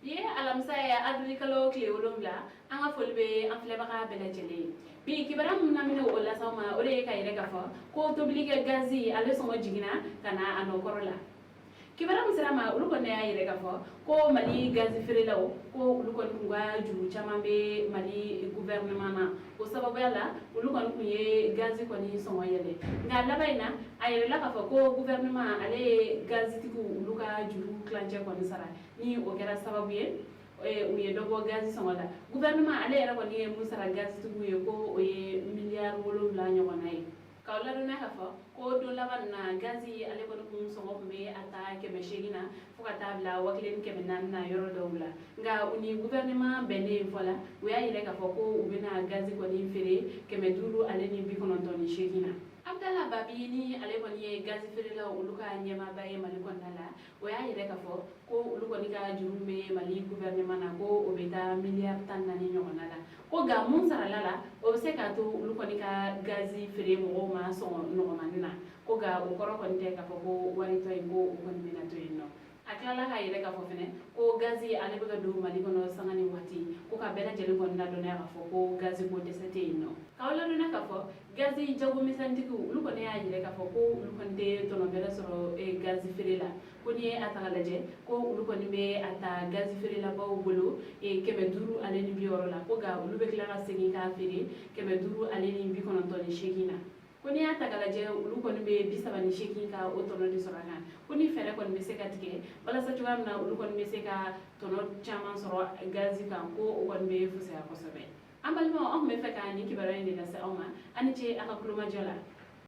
ye alamsa ya agrikalo kle wolongla anga folbe an flebaka belajele bi kibara munna mine wala sama ore ka ire gafa ko toblike gazi ale songo jigina kana ano korola kibara musirama ulu ko ne ya ire gafa ko mali gazi ferelawo ko ulu ko ngwa juru chamambe mali gouvernement na ko sababu yala ulu ko kunye gazi ko ni songo yele nga labaina ayere la gafa ko gouvernement ale gazi tiku ulu ka juru klanje ko ni sara ni o kera sababu ye uye dobo gazi songola gouvernement ale era ko ni musara gazi tugu ye ko oye milliard wolo la nyona ye kawla do na hafa ko do laban na gazi ale ko dum songo be ata ke be shegina fuka tabla waklen ke nan na yoro dowla nga uni gouvernement bene fola uya ile ka foko ubina gazi ko ni fere ke me dulu ale ni bi kono to ni shegina Abdallah Babini ale ko ni gazi fere la uluka nyema baye mali ko ndala uya ile ka fo ko uluko ni ka jurumbe mali gouvernement na ko obeta milliard tan na ni nyona la ko ga mun sara lala o se ka to uluko ni ka gazi fere mo ma son no manina ko ga o koro ko nte ka fo ko wari to ngo ko ni na to no akala ha ile ka fo fene ko gazi ale be do mali ko no sangani wati ko ka bela jeli ko na do na ka fo ko gazi ko desete no kawla do na ka fo gazi jago misantiku ulu ko ne ya ile ka fo ko ulu ko nte to no bela soro e gazi ferela ko ni ata laje ko ulu ko ni be ata gazi ferela ba bolo e kebe duru ale ni bioro la ko ga ulu be klara segi ka fere kebe duru ale ni bi kono to ni shekina koni ata galaje ulu koni be bisaba ni sheki ka otono di sorana koni fere koni be seka tike bala sa tuwa na ulu koni be seka tono chaman soro gazi kan ko koni be fusa ko sobe ambal mo on me feka ni kibara ni la sa oma ani che aka kuluma jola